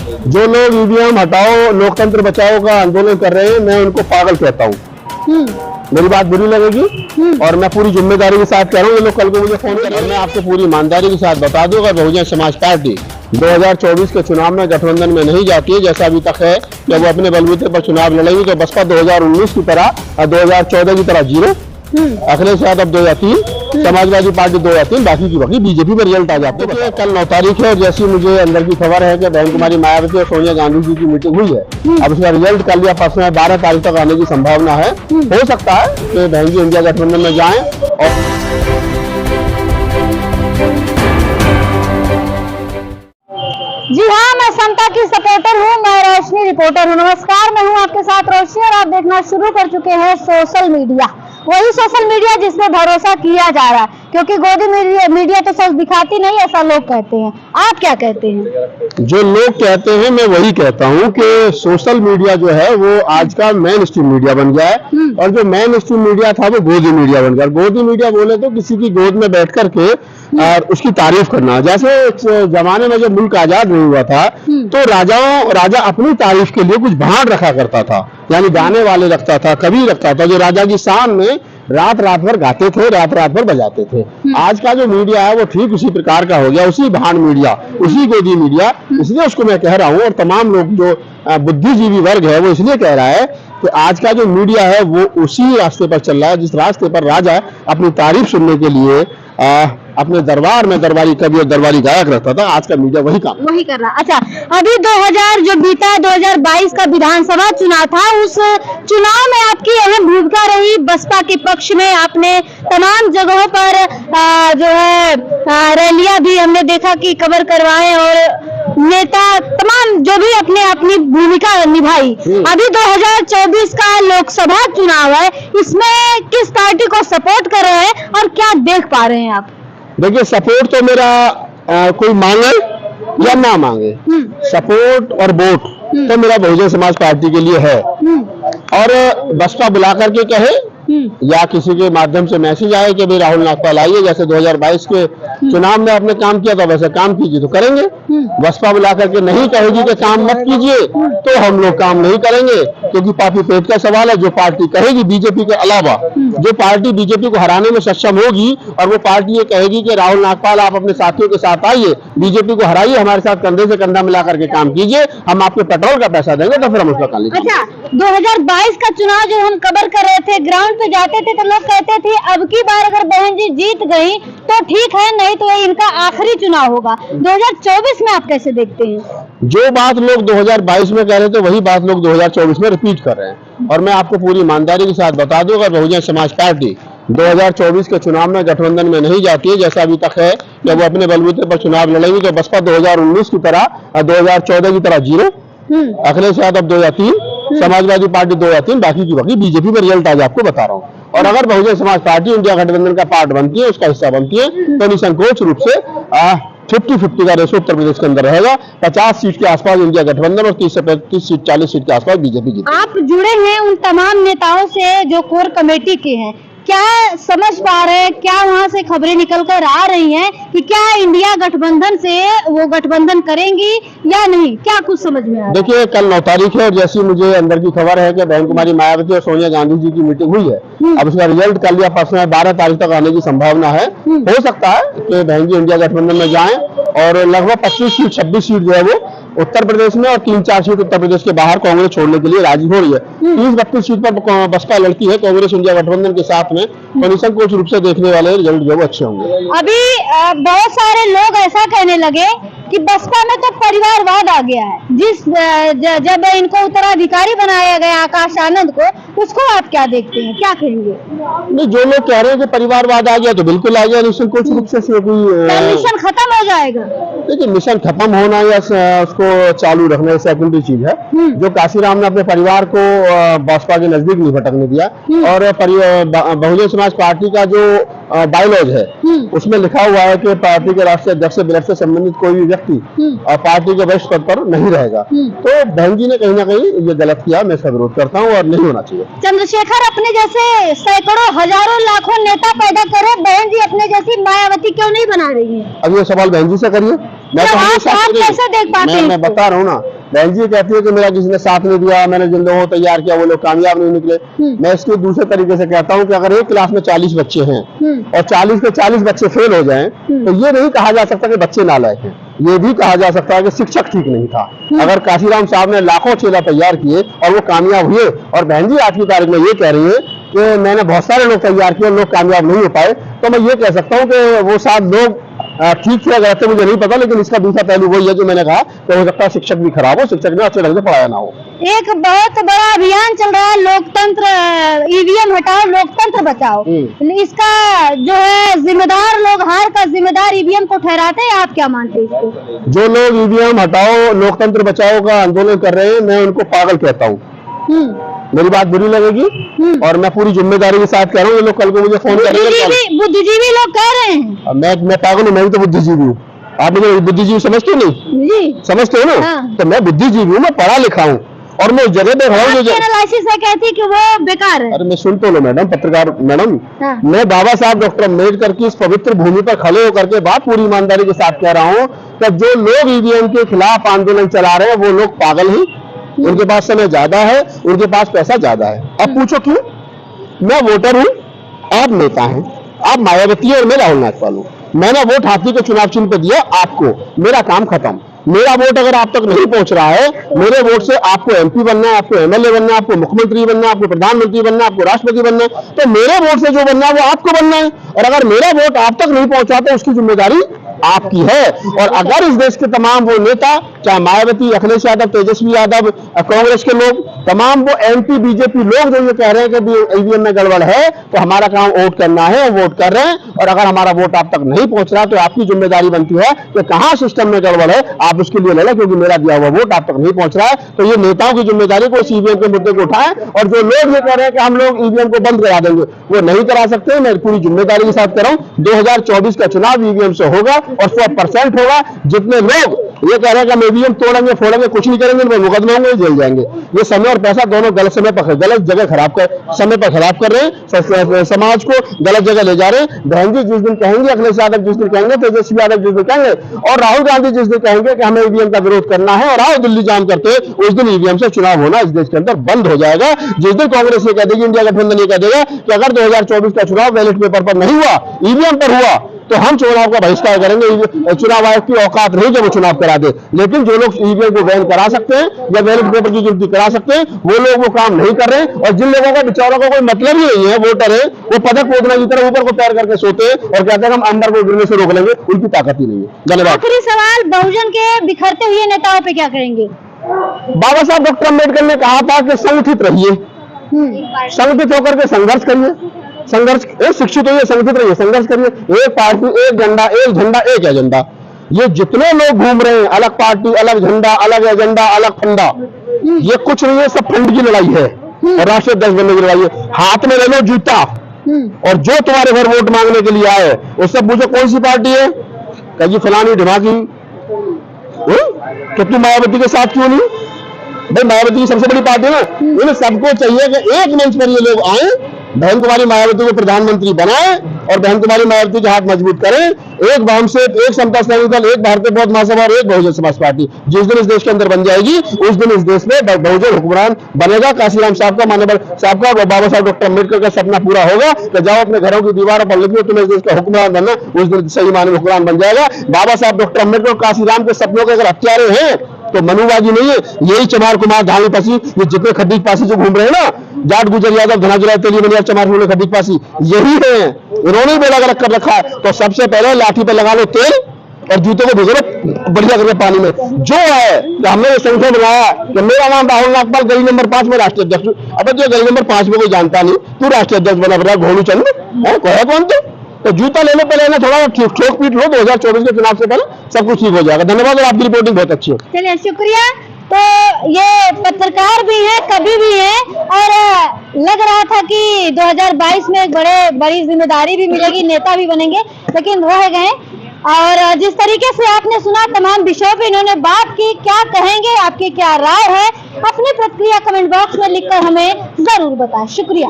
जो लोग ईवीएम हटाओ लोकतंत्र बचाओ का आंदोलन कर रहे हैं, मैं उनको पागल कहता हूँ। मेरी बात बुरी लगेगी और मैं पूरी जिम्मेदारी के साथ कह रहा हूँ, ये लोग कल को मुझे फोन करें। मैं आपको पूरी ईमानदारी के साथ बता दूं, अगर बहुजन समाज पार्टी 2024 के चुनाव में गठबंधन में नहीं जाती है, जैसा अभी तक है कि वो अपने बलबूते पर चुनाव लड़ेंगे, तो बसपा 2019 की तरह और 2014 की तरह 0, अखिलेश यादव 2 या 3, समाजवादी पार्टी 2 या 3, बाकी की बाकी बीजेपी में रिजल्ट आ जाते हैं। कल 9 तारीख है और जैसी मुझे अंदर की खबर है कि बहन कुमारी मायावती और सोनिया गांधी जी की मीटिंग हुई है, अब उसका रिजल्ट कल या परसों 12 तारीख तक आने की संभावना है। हो सकता है कि बहन जी इंडिया गठबंधन में जाएं और जी हाँ, मैं समता की सपोर्टर हूँ, मैं रोशनी रिपोर्टर हूँ। नमस्कार, मैं हूँ आपके साथ रोशनी और आप देखना शुरू कर चुके हैं सोशल मीडिया, वही सोशल मीडिया जिसमें भरोसा किया जा रहा है, क्योंकि गोदी मीडिया तो सच दिखाती नहीं, ऐसा लोग कहते हैं। आप क्या कहते हैं? जो लोग कहते हैं मैं वही कहता हूँ कि सोशल मीडिया जो है वो आज का मेन स्ट्रीम मीडिया बन गया है और जो मेन स्ट्रीम मीडिया था वो गोदी मीडिया बन गया। गोदी मीडिया बोले तो किसी की गोद में बैठ करके और उसकी तारीफ करना। जैसे जमाने में जब मुल्क आजाद नहीं हुआ था तो राजा अपनी तारीफ के लिए कुछ भाड़ रखा करता था, यानी गाने वाले रखता था, कवि रखता था, जो राजा की शान में रात भर गाते थे, रात भर बजाते थे। आज का जो मीडिया है वो ठीक उसी प्रकार का हो गया, उसी भाड़ मीडिया, उसी गोदी मीडिया। इसलिए उसको मैं कह रहा हूँ और तमाम लोग जो बुद्धिजीवी वर्ग है वो इसलिए कह रहा है कि आज का जो मीडिया है वो उसी रास्ते पर चल रहा है जिस रास्ते पर राजा अपनी तारीफ सुनने के लिए अपने दरबार में दरबारी कवि और दरबारी गायक रहता था। आज का मीडिया वही कर रहा। अच्छा, अभी 2000 जो बीता 2022 का विधानसभा चुनाव था, उस चुनाव में आपकी अहम भूमिका रही। बसपा के पक्ष में आपने तमाम जगहों पर जो है रैलियां भी हमने देखा कि कवर करवाए और नेता तमाम जो भी अपनी भूमिका निभाई। अभी 2024 का लोकसभा चुनाव है, इसमें किस पार्टी को सपोर्ट कर रहे हैं और क्या देख पा रहे हैं आप? देखिए, सपोर्ट तो मेरा कोई मांगे या ना मांगे, सपोर्ट और वोट तो मेरा बहुजन समाज पार्टी के लिए है। और बसपा बुला करके कहे या किसी के माध्यम से मैसेज आए कि भाई राहुल नागपाल आइए, जैसे 2022 के चुनाव में आपने काम किया था वैसे काम कीजिए, तो करेंगे। बसपा बुला करके नहीं कहेगी कि काम मत कीजिए तो हम लोग काम नहीं करेंगे, क्योंकि पार्टी पेट का सवाल है। जो पार्टी कहेगी बीजेपी के अलावा, जो पार्टी बीजेपी को हराने में सक्षम होगी और वो पार्टी ये कहेगी कि राहुल नागपाल आप अपने साथियों के साथ आइए, बीजेपी को हराइए, हमारे साथ कंधे से कंधा मिला करके काम कीजिए, हम आपके पेट्रोल का पैसा देंगे, तो फिर हम उसका काम। अच्छा, 2022 का चुनाव जो हम कवर कर रहे थे, ग्राउंड पे जाते थे तो लोग कहते थे अब की बार अगर बहन जी जीत गई तो ठीक है, नहीं तो ये इनका आखिरी चुनाव होगा। 2024 में आप कैसे देखते हैं? जो बात लोग 2022 में कह रहे थे वही बात लोग 2024 में रिपीट कर रहे हैं। और मैं आपको पूरी ईमानदारी के साथ बता दूं, अगर बहुजन समाज पार्टी 2024 के चुनाव में गठबंधन में नहीं जाती है, जैसा अभी तक है कि वो अपने बलबूते पर चुनाव लड़ेंगे, तो बसपा 2019 की तरह और 2014 की तरह 0, अखिलेश यादव 2 या 3, समाजवादी पार्टी 2 या 3, बाकी की बाकी बीजेपी में रिजल्ट आज आपको बता रहा हूँ। और अगर बहुजन समाज पार्टी इंडिया गठबंधन का पार्ट बनती है, उसका हिस्सा बनती है, तो निसंकोच रूप से 50-50 का रेशो उत्तर प्रदेश के अंदर रहेगा। 50 सीट के आसपास इंडिया गठबंधन और 30 से 35 सीट 40 सीट के आसपास बीजेपी जीतेगी। आप जुड़े हैं उन तमाम नेताओं से जो कोर कमेटी के हैं, क्या समझ पा रहे हैं, क्या वहां से खबरें निकल कर आ रही हैं कि क्या इंडिया गठबंधन से वो गठबंधन करेंगी या नहीं? क्या कुछ समझ में आ रहा है? देखिए, कल 9 तारीख है और जैसी मुझे अंदर की खबर है कि बहन कुमारी मायावती और सोनिया गांधी जी की मीटिंग हुई है, अब उसका रिजल्ट कल या परसों 12 तारीख तक आने की संभावना है। हो सकता है कि बहन जी इंडिया गठबंधन में जाएं और लगभग 25 सीट 26 सीट जो है वो उत्तर प्रदेश में और 3-4 सीट उत्तर प्रदेश के बाहर कांग्रेस छोड़ने के लिए राजी हो रही है। 30-32 सीट पर बसपा लड़ती है कांग्रेस इंडिया गठबंधन के साथ में, तो निसंकोच रूप से देखने वाले रिजल्ट जो अच्छे होंगे। अभी बहुत सारे लोग ऐसा कहने लगे कि बसपा में तो परिवारवाद आ गया है। जब इनको उत्तराधिकारी बनाया गया आकाश आनंद को, उसको आप क्या देखते हैं, क्या कहेंगे? नहीं, जो लोग कह रहे हैं कि परिवारवाद आ गया तो बिल्कुल आ गया, निसंकोच रूप से मिशन खत्म हो जाएगा। देखिए, मिशन खत्म होना या उसको चालू रखना सेकेंडरी चीज है। जो काशीराम ने अपने परिवार को बसपा के नजदीक नहीं भटकने दिया, और बहुजन समाज पार्टी का जो बायलॉज है उसमें लिखा हुआ है कि पार्टी के राष्ट्रीय अध्यक्ष से ब्लड से संबंधित कोई भी व्यक्ति पार्टी के वरिष्ठ पद पर नहीं रहेगा। तो बहन जी ने कहीं ना कहीं ये गलत किया, मैं इसका विरोध करता हूँ और नहीं होना चाहिए। चंद्रशेखर अपने जैसे सैकड़ों हजारों लाखों नेता पैदा करे, बहन जी अपने जैसी मायावती क्यों नहीं बना रही है? अब ये सवाल बहन जी से करिए, मैं तो आप कैसे देख पाते हैं? मैं बता रहा हूँ ना, बहन जी कहती है कि मेरा किसी ने साथ नहीं दिया, मैंने जिन लोगों को तैयार किया वो लोग कामयाब नहीं निकले। मैं इसके दूसरे तरीके से कहता हूँ कि अगर एक क्लास में 40 बच्चे हैं और 40 के 40 बच्चे फेल हो जाएं, तो ये नहीं कहा जा सकता कि बच्चे नालायक हैं, ये भी कहा जा सकता है कि शिक्षक ठीक नहीं था। अगर काशीराम साहब ने लाखों चेला तैयार किए और वो कामयाब हुए, और बहन जी आज की तारीख में ये कह रही है कि मैंने बहुत सारे लोग तैयार किए और लोग कामयाब नहीं हो पाए, तो मैं ये कह सकता हूँ कि वो 7 लोग ठीक थे, गलत थे मुझे नहीं पता, लेकिन इसका दूसरा पहलू वही है जो मैंने कहा कि हो सकता है शिक्षक भी खराब हो, शिक्षक ने अच्छे ढंग से पढ़ाया ना हो। एक बहुत बड़ा अभियान चल रहा है, लोकतंत्र, ईवीएम हटाओ लोकतंत्र बचाओ। इसका जो है जिम्मेदार लोग, हार का जिम्मेदार ईवीएम को ठहराते हैं, आप क्या मानते हैं इसको? जो लोग ईवीएम हटाओ लोकतंत्र बचाओ का आंदोलन कर रहे हैं, मैं उनको पागल कहता हूँ। मेरी बात बुरी लगेगी और मैं पूरी जिम्मेदारी के साथ कह रहा हूँ, ये लोग कल को मुझे फोन करेंगे। बुद्धिजीवी लोग कह रहे हैं। मैं पागल हूँ, मैं भी तो बुद्धिजीवी हूँ। आप मुझे बुद्धिजीवी समझते हो? नहीं समझते हो ना? हाँ। तो मैं बुद्धिजीवी हूँ, मैं पढ़ा लिखा हूँ और मैं जगह पे खड़ा हूँ जो एनालिसिस है कहती कि वो बेकार है। अरे मैं सुन तो लो मैडम, पत्रकार मैडम। हाँ। मैं बाबा साहब डॉक्टर अम्बेडकर की इस पवित्र भूमि पर खड़े होकर के बात पूरी ईमानदारी के साथ कह रहा हूँ कि जो लोग ईवीएम के खिलाफ आंदोलन चला रहे हैं वो लोग पागल हैं, उनके पास समय ज्यादा है, उनके पास पैसा ज्यादा है। अब पूछो क्यों? मैं वोटर हूँ, आप नेता हैं, आप मायावती और मैं राहुल नाथपाल हूँ। मैंने वोट हाथी के चुनाव चिन्ह पे दिया आपको, मेरा काम खत्म। मेरा वोट अगर आप तक नहीं पहुंच रहा है, मेरे वोट से आपको एमपी बनना है, आपको एमएलए बनना है, आपको मुख्यमंत्री बनना है, आपको प्रधानमंत्री बनना है, आपको राष्ट्रपति बनना है, तो मेरे वोट से जो बनना है वो आपको बनना है। और अगर मेरा वोट आप तक नहीं पहुंचा तो उसकी जिम्मेदारी आपकी है। और अगर इस देश के तमाम वो नेता, चाहे मायावती, अखिलेश यादव, तेजस्वी यादव, कांग्रेस के लोग, तमाम वो एंटी बीजेपी लोग जो ये कह रहे हैं कि ईवीएम में गड़बड़ है, तो हमारा काम वोट करना है, वोट कर रहे हैं। और अगर हमारा वोट आप तक नहीं पहुंच रहा तो आपकी जिम्मेदारी बनती है कि कहां सिस्टम में गड़बड़ है, आप उसके लिए लड़े, क्योंकि मेरा दिया हुआ वोट आप तक नहीं पहुंच रहा है। तो ये नेताओं की जिम्मेदारी को इस ईवीएम के मुद्दे को उठाएं। और जो लोग ये कह रहे हैं कि हम लोग ईवीएम को बंद करा देंगे, वो नहीं करा सकते। मैं पूरी जिम्मेदारी के साथ कह रहा हूं, 2024 का चुनाव ईवीएम से होगा और 100% होगा। जितने लोग ये कह रहे हैं कि हम ईवीएम तोड़ेंगे, फोड़ेंगे, कुछ नहीं करेंगे, वो मुकदमे होंगे, जेल जाएंगे। ये समय और पैसा दोनों गलत समय पर, गलत जगह समय पर खराब कर रहे हैं, समाज को गलत जगह ले जा रहे हैं। बहन जी जिस दिन कहेंगे, अखिलेश यादव जिस दिन कहेंगे, तेजस्वी यादव जिस दिन कहेंगे और राहुल गांधी जिस दिन कहेंगे कि हमें ईवीएम का विरोध करना है और आओ दिल्ली जाम करते, उस दिन ईवीएम से चुनाव होना इस देश के अंदर बंद हो जाएगा। जिस दिन कांग्रेस ये कह देगी, इंडिया गठबंधन ये कह देगा कि अगर 2024 का चुनाव बैलेट पेपर पर नहीं हुआ, ईवीएम पर हुआ, तो हम चुनाव का बहिष्कार करेंगे। चुनाव आयोग की औकात नहीं जो वो चुनाव करा दे। लेकिन जो लोग ईवीएम को बैन करा सकते हैं या बैलेट पेपर की गिनती करा सकते हैं, वो लोग वो काम नहीं कर रहे हैं। और जिन लोगों का बेचारों का कोई मतलब ही नहीं है, वोटर है, वो पदक पोतना की तरह ऊपर को पैर करके सोते हैं और कहते हैं हम अंदर को गिरने से रोक लेंगे, उनकी ताकत ही नहीं है। धन्यवाद। आखिरी सवाल, बहुजन के बिखरते हुए नेताओं पे क्या करेंगे? बाबा साहब डॉक्टर अम्बेडकर ने कहा था कि संगठित रहिए, संगठित होकर के संघर्ष करिए, संघर्ष शिक्षित होइए, संगठित रहिए, संघर्ष करिए। एक पार्टी, एक झंडा, एक एजेंडा। ये जितने लोग घूम रहे हैं, अलग पार्टी, अलग झंडा, अलग एजेंडा, अलग फंडा, ये कुछ नहीं है, सब फंड की लड़ाई है और राष्ट्रीय अध्यक्ष बनने की लड़ाई है। हाथ में ले लो जूता और जो तुम्हारे घर वोट मांगने के लिए आए उससे पूछो कौन सी पार्टी है, कहीं फलानी ढिमाकी, कि तुम मायावती के साथ क्यों नहीं? भाई मायावती की सबसे बड़ी पार्टी है ना, इन्हें सबको चाहिए कि एक मंच पर ये लोग आए, बहन कुमारी मायावती को प्रधानमंत्री बनाए और बहन कुमारी मायावती के हाथ मजबूत करें। एक वामसेत, एक समता सैनिक दल, एक भारतीय बौद्ध महासभा और एक बहुजन समाज पार्टी जिस दिन इस देश के अंदर बन जाएगी, उस दिन इस देश में बहुजन हुक्मरान बनेगा। काशीराम साहब का, माननीय साहब का, बाबा साहब डॉक्टर अम्बेडकर का सपना पूरा होगा कि जाओ अपने घरों की दीवारों पर लिखिए तुम्हें इस देश का हुक्मरान बनना, उस दिन सही माने में हुक्मरान बन जाएगा। बाबा साहब डॉक्टर अम्बेडकर और काशीराम के सपनों के अगर हत्यारे हैं तो मनुबाजी नहीं है, यही चमार कुमार धामी पासी, ये जितने खड्डीक पासी जो घूम रहे हैं ना, जाट गुजर यादव धनाजुरा तेली बनिया चमार खड्डीक पासी, यही है, इन्होंने बेड़ा गर्क कर रखा है। तो सबसे पहले लाठी पे लगा लो तेल और जूते को भिगो लो बढ़िया करके पानी में। जो है कि हमने ये संख्या बनाया कि मेरा नाम राहुल नाथपाल, गली नंबर 5 में राष्ट्रीय अध्यक्ष। अब जो गली नंबर 5 में कोई जानता नहीं, तू राष्ट्रीय अध्यक्ष बना रहा घोड़ू चंद है कौन? तो जूता ले लो पहले ना, थोड़ा ठोक पीट लो, 2024 के चुनाव से पहले सब कुछ ठीक हो जाएगा। धन्यवाद और आपकी रिपोर्टिंग बहुत अच्छी है। चलिए शुक्रिया। तो ये पत्रकार भी है, कवि भी है और लग रहा था कि 2022 में एक बड़ी जिम्मेदारी भी मिलेगी, नेता भी बनेंगे, लेकिन रह गए। और जिस तरीके से आपने सुना, तमाम विषयों पे इन्होंने बात की, क्या कहेंगे, आपकी क्या राय है, अपनी प्रतिक्रिया कमेंट बॉक्स में लिखकर हमें जरूर बताएं। शुक्रिया।